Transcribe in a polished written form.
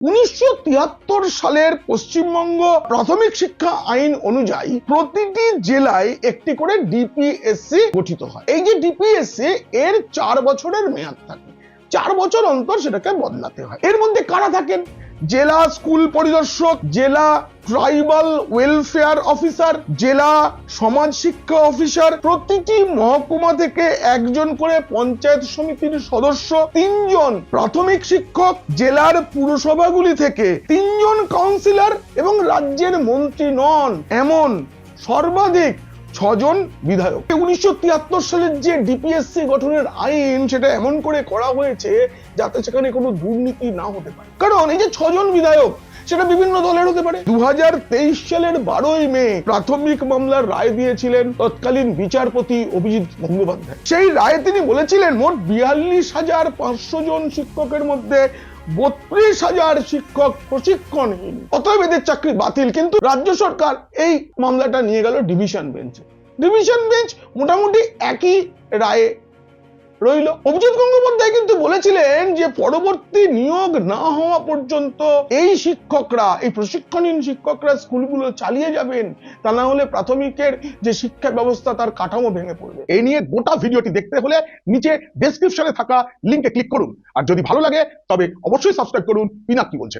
1973 সালের পশ্চিমবঙ্গ প্রাথমিক শিক্ষা আইন অনুযায়ী প্রতিটি জেলায় একটি করে ডিপিএসসি গঠিত হয়। এই যে ডিপিএসসি এর 4 বছরের মেয়াদ থাকে, 4 বছর অন্তর সেটাকে বদলাতে হয়। এর মধ্যে কারা থাকেন? জেলা স্কুল পরিদর্শক, জেলা ট্রাইবাল ওয়েলফেয়ার অফিসার, জেলা সমাজ শিক্ষা অফিসার, প্রতিটি মহকুমা থেকে একজন করে পঞ্চায়েত সমিতির সদস্য, 3 জন প্রাথমিক শিক্ষক, জেলার পুরসভাগুলি থেকে 3 জন কাউন্সিলর এবং রাজ্যের মন্ত্রী নন এমন সর্বাধিক 6 জন বিধায়ক। 1973 সালের যে ডিপিএসসি গঠনের আইন, সেটা এমন করে করা হয়েছে যাতে সেখানে কোনো দুর্নীতি না হতে পারে। কারণ এই যে 6 জন বিধায়ক, সেটা বিভিন্ন দলের হতে পারে। 2023 সালের 12ই মে প্রাথমিক মামলার রায় দিয়েছিলেন তৎকালীন বিচারপতি অভিজিৎ গঙ্গোপাধ্যায়। সেই রায়ে তিনি বলেছিলেন মোট 42,500 জন শিক্ষকের মধ্যে 32,000 শিক্ষক প্রশিক্ষণহীন, অতএব এদের চাকরি বাতিল। কিন্তু রাজ্য সরকার এই মামলাটা নিয়ে গেল ডিভিশন বেঞ্চে। ডিভিশন বেঞ্চ মোটামুটি একই রায়ে রইল। অভিজিৎ গঙ্গোপাধ্যায় কিন্তু বলেছিলেন যে পরবর্তী নিয়োগ না হওয়া পর্যন্ত এই শিক্ষকরা, এই প্রশিক্ষণহীন শিক্ষকরা স্কুলগুলো চালিয়ে যাবেন, তা না হলে প্রাথমিকের যে শিক্ষা ব্যবস্থা তার কাঠামো ভেঙে পড়বে। এই নিয়ে গোটা ভিডিওটি দেখতে হলে নিচে ডেসক্রিপশনে থাকা লিংকে ক্লিক করুন। আর যদি ভালো লাগে তবে অবশ্যই সাবস্ক্রাইব করুন। পিনাক কি বলছে।